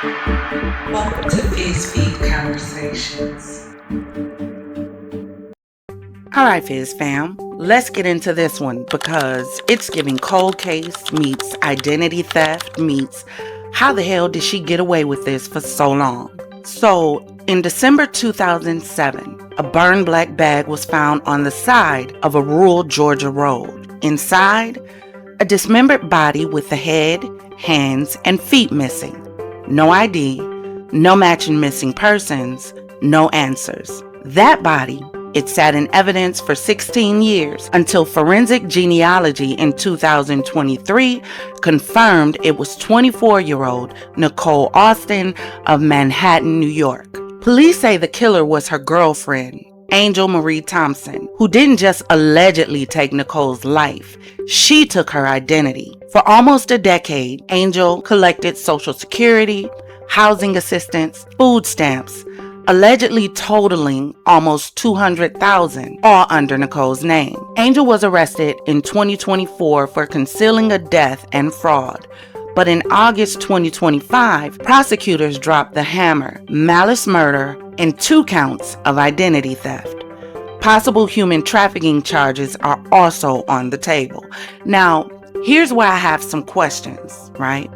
Welcome to FizzFeed Conversations. All right, Fizz fam, let's get into this one because it's giving cold case meets identity theft meets how the hell did she get away with this for so long? So, in December 2007, a burned black bag was found on the side of a rural Georgia road. Inside, a dismembered body with the head, hands, and feet missing. No ID, no matching missing persons, no answers. That body, it sat in evidence for 16 years until forensic genealogy in 2023 confirmed it was 24-year-old Nicole Alston of Manhattan, New York. Police say the killer was her girlfriend, Angel Marie Thompson, who didn't just allegedly take Nicole's life, she took her identity. For almost a decade, Angel collected Social Security, housing assistance, food stamps, allegedly totaling almost $200,000, all under Nicole's name. Angel was arrested in 2024 for concealing a death and fraud. But in August 2025, prosecutors dropped the hammer, malice murder, and 2 counts of identity theft. Possible human trafficking charges are also on the table. Now, here's where I have some questions, right?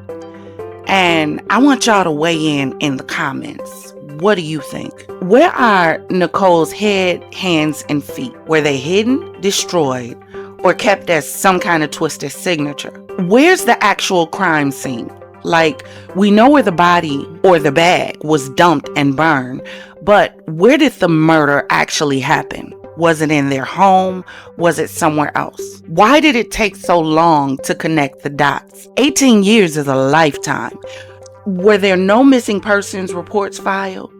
And I want y'all to weigh in the comments. What do you think? Where are Nicole's head, hands, and feet? Were they hidden, destroyed, or kept as some kind of twisted signature? Where's the actual crime scene? Like, we know where the body or the bag was dumped and burned, but where did the murder actually happen? Was it in their home? Was it somewhere else? Why did it take so long to connect the dots? 18 years is a lifetime. Were there no missing persons reports filed?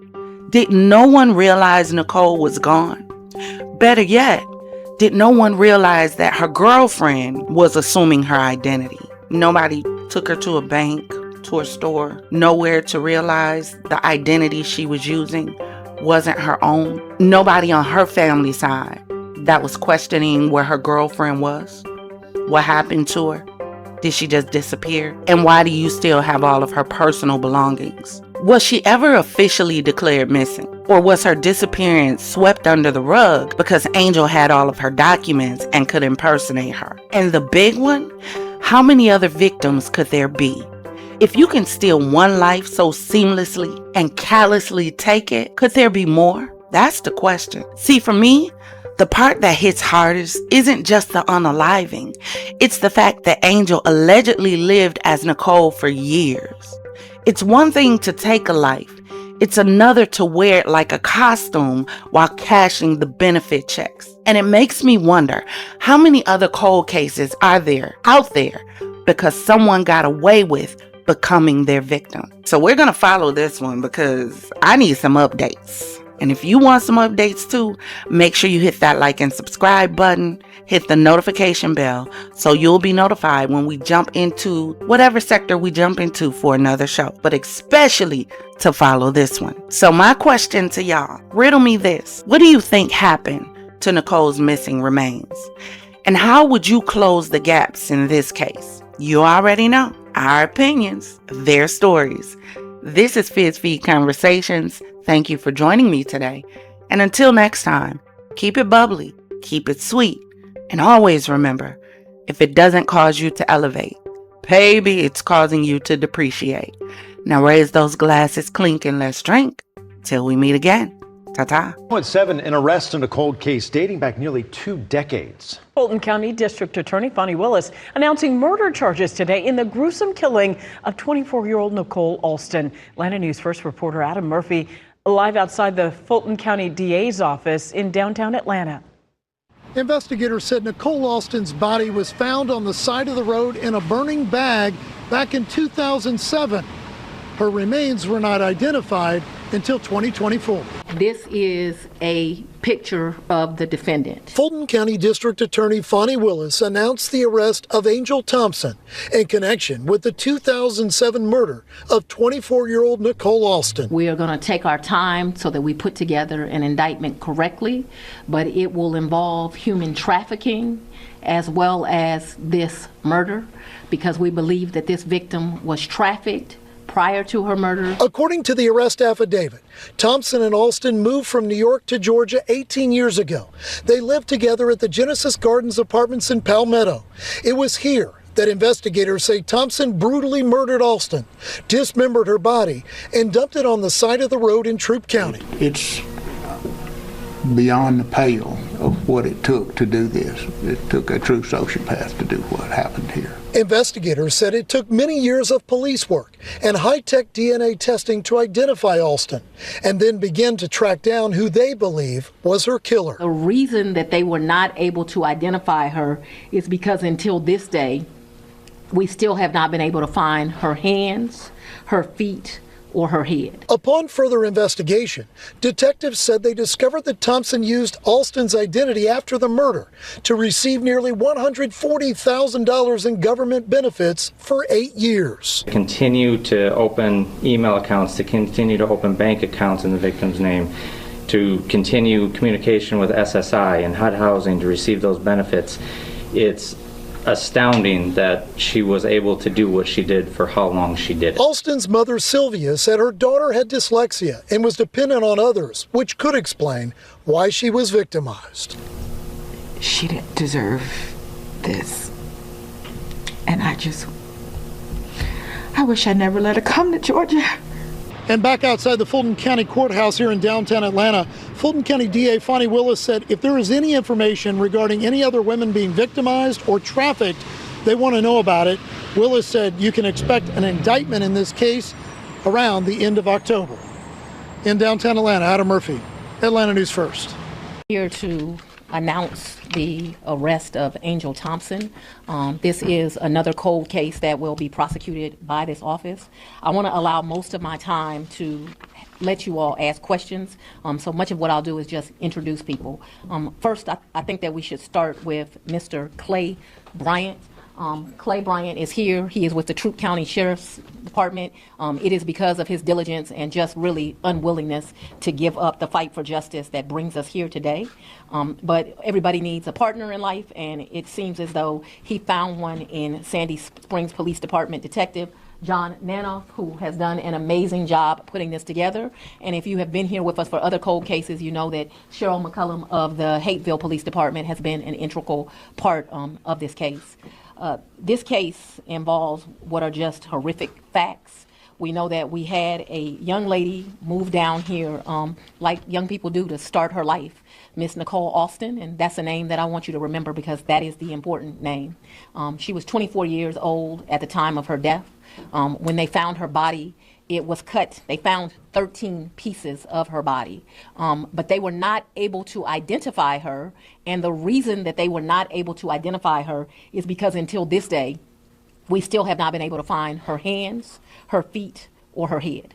Did no one realize Nicole was gone? Better yet, did no one realize that her girlfriend was assuming her identity? Nobody took her to a bank, to a store, nowhere to realize the identity she was using wasn't her own. Nobody on her family side that was questioning where her girlfriend was. What happened to her? Did she just disappear? And why do you still have all of her personal belongings? Was she ever officially declared missing? Or was her disappearance swept under the rug because Angel had all of her documents and could impersonate her? And the big one, how many other victims could there be? If you can steal one life so seamlessly and callously take it, could there be more? That's the question. See, for me, the part that hits hardest isn't just the unaliving. It's the fact that Angel allegedly lived as Nicole for years. It's one thing to take a life. It's another to wear it like a costume while cashing the benefit checks. And it makes me wonder, how many other cold cases are there out there because someone got away with becoming their victim? So we're going to follow this one because I need some updates. And if you want some updates too, make sure you hit that like and subscribe button, hit the notification bell so you'll be notified when we jump into whatever sector we jump into for another show, but especially to follow this one. So my question to y'all, riddle me this. What do you think happened to Nicole's missing remains? And how would you close the gaps in this case? You already know. Our opinions, their stories. This is FizzFeed Conversations. Thank you for joining me today. And until next time, keep it bubbly, keep it sweet, and always remember, if it doesn't cause you to elevate, baby, it's causing you to depreciate. Now raise those glasses, clink, and let's drink till we meet again. Ta-ta. At 7, an arrest in a cold case dating back nearly 2 decades. Fulton County District Attorney Fani Willis announcing murder charges today in the gruesome killing of 24-year-old Nicole Alston. Atlanta News First reporter Adam Murphy live outside the Fulton County DA's office in downtown Atlanta. Investigators said Nicole Alston's body was found on the side of the road in a burning bag back in 2007. Her remains were not identified until 2024. This is a picture of the defendant. Fulton County District Attorney Fani Willis announced the arrest of Angel Thompson in connection with the 2007 murder of 24-year-old Nicole Alston. We are going to take our time so that we put together an indictment correctly, but it will involve human trafficking as well as this murder, because we believe that this victim was trafficked, prior to her murder. According to the arrest affidavit, Thompson and Alston moved from New York to Georgia 18 years ago. They lived together at the Genesis Gardens Apartments in Palmetto. It was here that investigators say Thompson brutally murdered Alston, dismembered her body, and dumped it on the side of the road in Troup County. It's beyond the pale of what it took to do this. It took a true sociopath to do what happened here. Investigators said it took many years of police work and high-tech DNA testing to identify Alston, and then begin to track down who they believe was her killer. The reason that they were not able to identify her is because until this day, we still have not been able to find her hands, her feet, or her head. Upon further investigation, detectives said they discovered that Thompson used Alston's identity after the murder to receive nearly $140,000 in government benefits for 8 years. Continue to open email accounts, to continue to open bank accounts in the victim's name, to continue communication with SSI and HUD housing to receive those benefits. It's astounding that she was able to do what she did for how long she did it. Alston's mother, Sylvia, said her daughter had dyslexia and was dependent on others, which could explain why she was victimized. She didn't deserve this. And I wish I never let her come to Georgia. And back outside the Fulton County Courthouse here in downtown Atlanta, Fulton County DA Fonnie Willis said if there is any information regarding any other women being victimized or trafficked, they want to know about it. Willis said you can expect an indictment in this case around the end of October. In downtown Atlanta, Adam Murphy, Atlanta News First. Here to announce the arrest of Angel Thompson. This is another cold case that will be prosecuted by this office. I want to allow most of my time to let you all ask questions. So much of what I'll do is just introduce people. First, I think that we should start with Mr. Clay Bryant. Clay Bryant is here. He is with the Troup County Sheriff's Department. It is because of his diligence and just really unwillingness to give up the fight for justice that brings us here today. But everybody needs a partner in life, and it seems as though he found one in Sandy Springs Police Department Detective John Nanoff, who has done an amazing job putting this together. And if you have been here with us for other cold cases, you know that Cheryl McCullum of the Hateville Police Department has been an integral part of this case. This case involves what are just horrific facts. We know that we had a young lady move down here like young people do to start her life, Miss Nicole Alston, and that's a name that I want you to remember because that is the important name. She was 24 years old at the time of her death. When they found her body, it was cut. They found 13 pieces of her body, but they were not able to identify her. And the reason that they were not able to identify her is because until this day, we still have not been able to find her hands, her feet, or her head.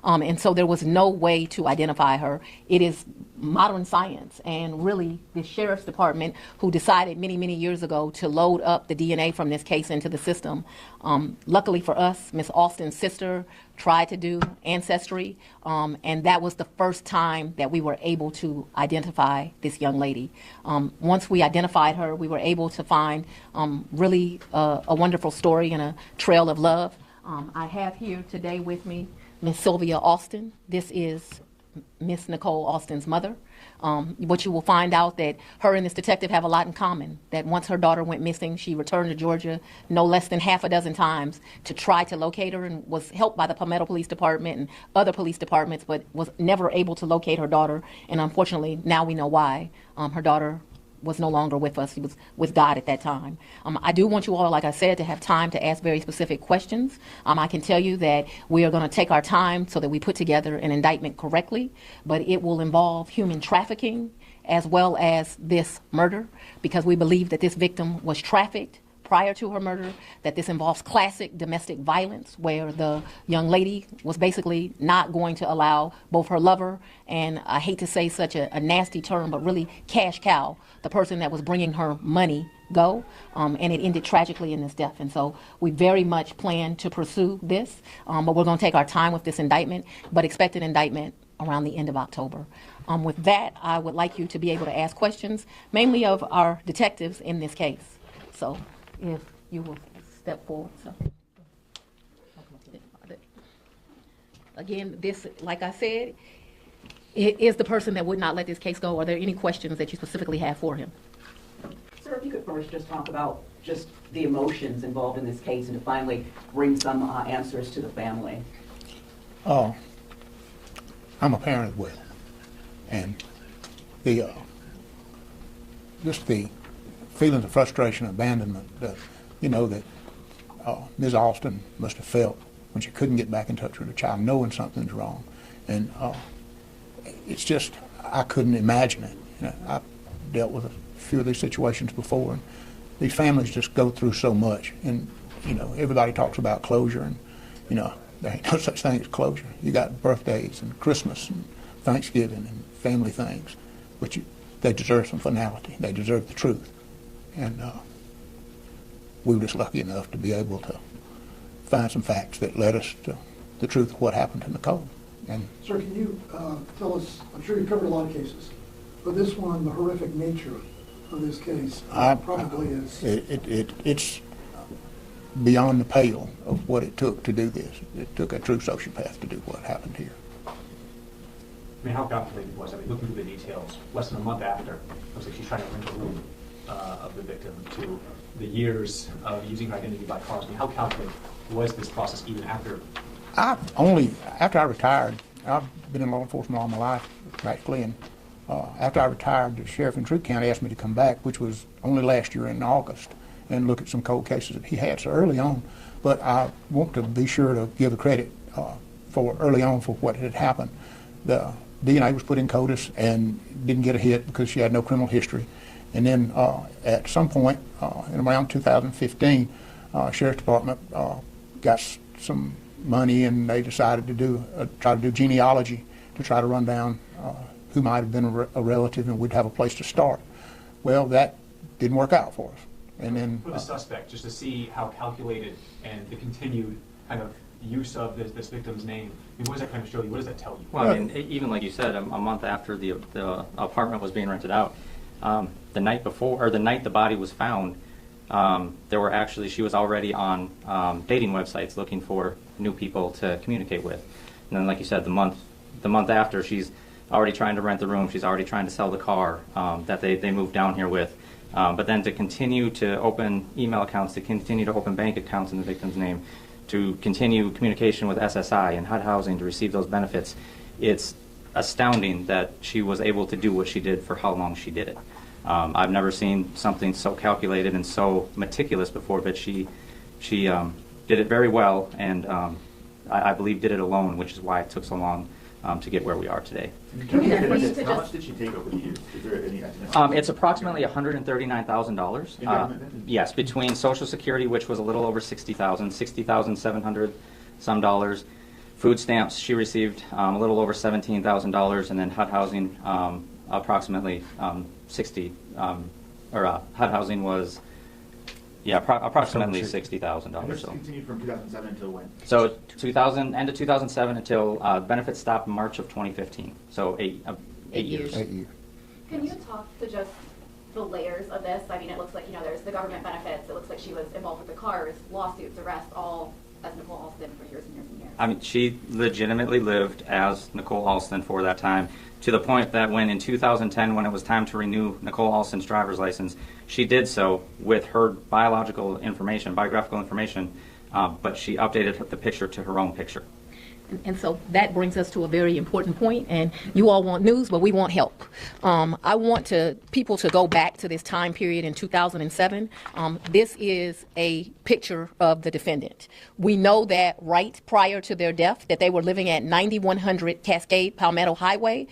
And so there was no way to identify her. It is modern science and really the Sheriff's Department who decided many, many years ago to load up the DNA from this case into the system. Luckily for us, Miss Alston's sister tried to do Ancestry, and that was the first time that we were able to identify this young lady. Once we identified her, we were able to find really a wonderful story and a trail of love. I have here today with me Miss Sylvia Alston. This is Miss Nicole Alston's mother. What you will find out that her and this detective have a lot in common, that once her daughter went missing, she returned to Georgia no less than half a dozen times to try to locate her and was helped by the Palmetto Police Department and other police departments, but was never able to locate her daughter. And unfortunately, now we know why. Her daughter was no longer with us. He was with God at that time. I do want you all, like I said, to have time to ask very specific questions. I can tell you that we are going to take our time so that we put together an indictment correctly, but it will involve human trafficking as well as this murder, because we believe that this victim was trafficked prior to her murder, that this involves classic domestic violence where the young lady was basically not going to allow both her lover and, I hate to say such a nasty term, but really cash cow, the person that was bringing her money, go, and it ended tragically in this death. And so we very much plan to pursue this, but we're going to take our time with this indictment, but expect an indictment around the end of October. With that, I would like you to be able to ask questions, mainly of our detectives in this case. So if you will step forward. So. Again, this, like I said, it is the person that would not let this case go. Are there any questions that you specifically have for him? Sir, if you could first just talk about just the emotions involved in this case and to finally bring some answers to the family. I'm a parent as well, and the just the feelings of frustration and abandonment that Ms. Alston must have felt when she couldn't get back in touch with her child, knowing something's wrong, and it's just, I couldn't imagine it. I've dealt with a few of these situations before, and these families just go through so much, and everybody talks about closure, and there ain't no such thing as closure. You got birthdays and Christmas and Thanksgiving and family things, but they deserve some finality. They deserve the truth, and we were just lucky enough to be able to find some facts that led us to the truth of what happened to Nicole. And Sir, can you tell us, I'm sure you've covered a lot of cases, but this one, the horrific nature of this case probably is... It's beyond the pale of what it took to do this. It took a true sociopath to do what happened here. I mean, how calculated was it? I mean, looking through the details, less than a month after, looks like she's trying to rent a room of the victim, to the years of using her identity by cars. I mean, how calculated was this process even after? After I retired, I've been in law enforcement all my life, practically, and after I retired, the sheriff in Troup County asked me to come back, which was only last year in August, and look at some cold cases that he had so early on. But I want to be sure to give the credit for early on for what had happened. The DNA was put in CODIS and didn't get a hit because she had no criminal history. And then at some point in around 2015, Sheriff's Department got some money, and they decided to try to do genealogy to try to run down who might have been a relative, and we'd have a place to start. Well, that didn't work out for us. And then for the suspect, just to see how calculated and the continued kind of use of this victim's name, I mean, what does that kind of show you? What does that tell you? Well, I mean, even like you said, a month after the apartment was being rented out, the night before, or the night the body was found, she was already on dating websites looking for new people to communicate with. And then, like you said, the month after, she's already trying to rent the room. She's already trying to sell the car that they moved down here with. But then to continue to open email accounts, to continue to open bank accounts in the victim's name, to continue communication with SSI and HUD housing to receive those benefits, it's astounding that she was able to do what she did for how long she did it. I've never seen something so calculated and so meticulous before, but she did it very well, and I believe did it alone, which is why it took so long to get where we are today. How much did she take over the years? Is there any estimate? It's approximately $139,000. Yes, between Social Security, which was a little over $60,700 some dollars. Food stamps, she received a little over $17,000, and then HUD housing approximately HUD housing was approximately $60,000. So continued from 2007 until when? So end of 2007 until benefits stopped March of 2015. So eight years. 8 years. Can you talk to just the layers of this? I mean, it looks like, there's the government benefits. It looks like she was involved with the cars, lawsuits, arrests, all as Nicole Alston for years and years and years. I mean, she legitimately lived as Nicole Alston for that time, to the point that when in 2010, when it was time to renew Nicole Alston's driver's license, she did so with her biographical information, but she updated the picture to her own picture. And so that brings us to a very important point, and you all want news, but we want help. I want people to go back to this time period in 2007. This is a picture of the defendant. We know that right prior to their death, that they were living at 9100 Cascade Palmetto Highway.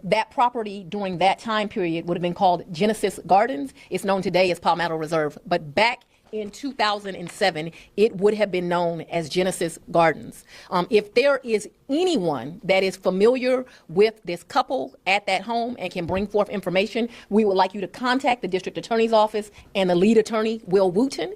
That property during that time period would have been called Genesis Gardens. It's known today as Palmetto Reserve, but back in 2007, it would have been known as Genesis Gardens. If there is anyone that is familiar with this couple at that home and can bring forth information, we would like you to contact the district attorney's office and the lead attorney, Will Wooten.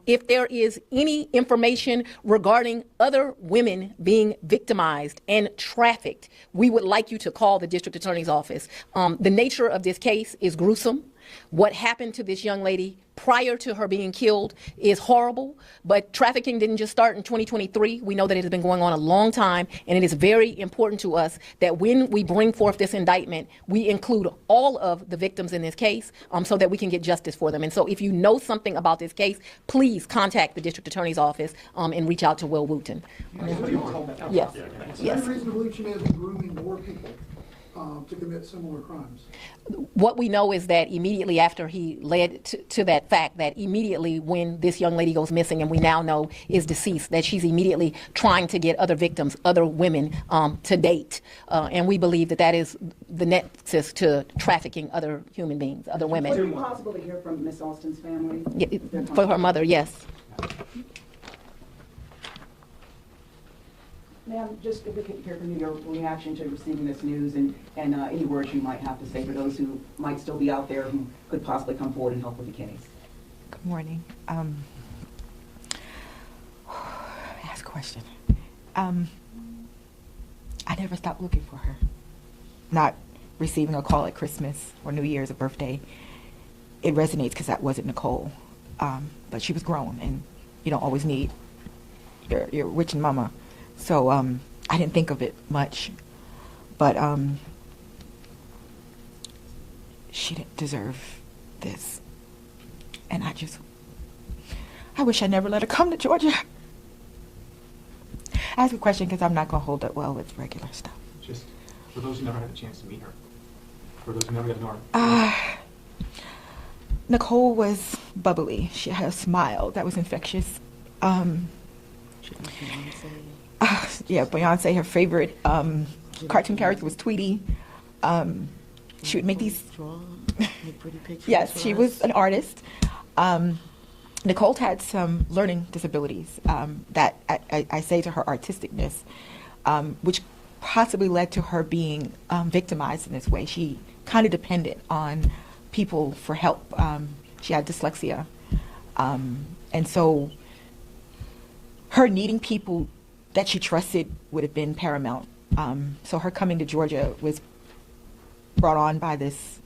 If there is any information regarding other women being victimized and trafficked, we would like you to call the district attorney's office. The nature of this case is gruesome. What happened to this young lady prior to her being killed is horrible, but trafficking didn't just start in 2023. We know that it has been going on a long time, and it is very important to us that when we bring forth this indictment, we include all of the victims in this case so that we can get justice for them. And so if you know something about this case, please contact the district attorney's office and reach out to Will Wooten. Yes. Yes. Is there any reason to believe she may have been grooming more people to commit similar crimes? What we know is that immediately after he led to that fact, that immediately when this young lady goes missing, and we now know is deceased, that she's immediately trying to get other victims, other women to date. And we believe that that is the nexus to trafficking other human beings, other women. Would it be possible to hear from Miss Alston's family? Yeah, for her mother, yes. Ma'am, just if we could hear from you, your reaction to receiving this news and any words you might have to say for those who might still be out there who could possibly come forward and help with the case. Good morning. Ask a question. I never stopped looking for her. Not receiving a call at Christmas or New Year's or birthday. It resonates because that wasn't Nicole. But she was grown, and you don't always need your witching mama. So I didn't think of it much, but she didn't deserve this. And I wish I never let her come to Georgia. Ask a question because I'm not going to hold up well with regular stuff. Just for those who never had a chance to meet her, for those who never got to know her. Nicole was bubbly. She had a smile that was infectious. Yeah, Beyonce, her favorite cartoon character was Tweety. She would make these... Make pretty pictures. Yes, she was an artist. Nicole had some learning disabilities that I say to her artisticness, which possibly led to her being victimized in this way. She kind of depended on people for help. She had dyslexia. And so her needing people that she trusted would have been paramount. So her coming to Georgia was brought on by this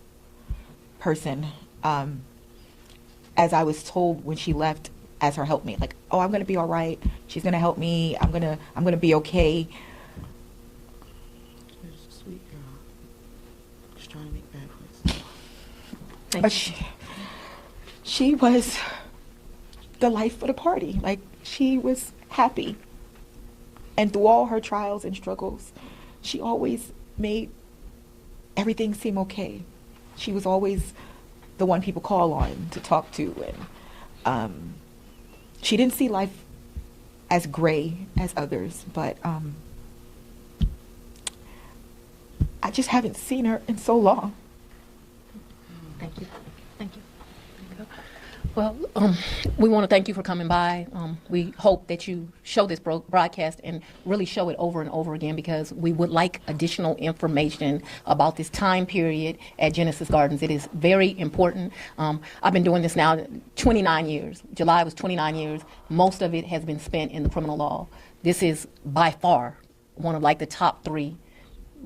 person, as I was told when she left as her helpmate, like, oh, I'm gonna be all right. She's gonna help me. I'm gonna be okay. She's a sweet girl. She's trying to make bad choices. But she was the life of the party. Like, she was happy. And through all her trials and struggles, she always made everything seem okay. She was always the one people call on to talk to. And she didn't see life as gray as others, but I just haven't seen her in so long. Thank you. Thank you. Well, we want to thank you for coming by. We hope that you show this broadcast and really show it over and over again, because we would like additional information about this time period at Genesis Gardens. It is very important. I've been doing this now 29 years. July was 29 years. Most of it has been spent in the criminal law. This is by far one of the top 3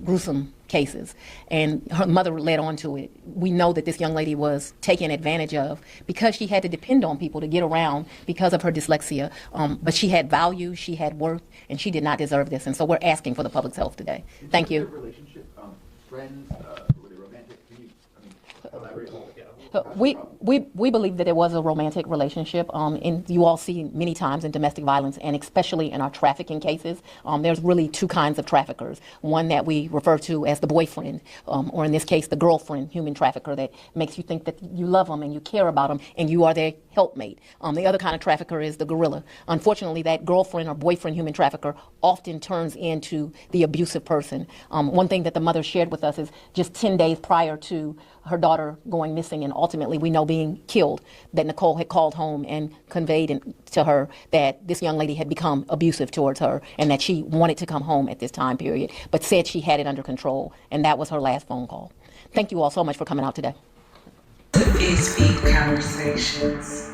gruesome cases, and her mother led on to it. We know that this young lady was taken advantage of because she had to depend on people to get around because of her dyslexia, but she had value, she had worth, and she did not deserve this, and so we're asking for the public's help today. Thank you. Relationship, friends, were they romantic? Can you, elaborate? We believe that there was a romantic relationship, and you all see many times in domestic violence, and especially in our trafficking cases, there's really 2 kinds of traffickers. One that we refer to as the boyfriend, or in this case, the girlfriend human trafficker that makes you think that you love them and you care about them and you are their helpmate. The other kind of trafficker is the gorilla. Unfortunately, that girlfriend or boyfriend human trafficker often turns into the abusive person. One thing that the mother shared with us is just 10 days prior to her daughter going missing and ultimately we know being killed, that Nicole had called home and conveyed to her that this young lady had become abusive towards her and that she wanted to come home at this time period, but said she had it under control, and that was her last phone call. Thank you all so much for coming out today. FizzFeed Conversations.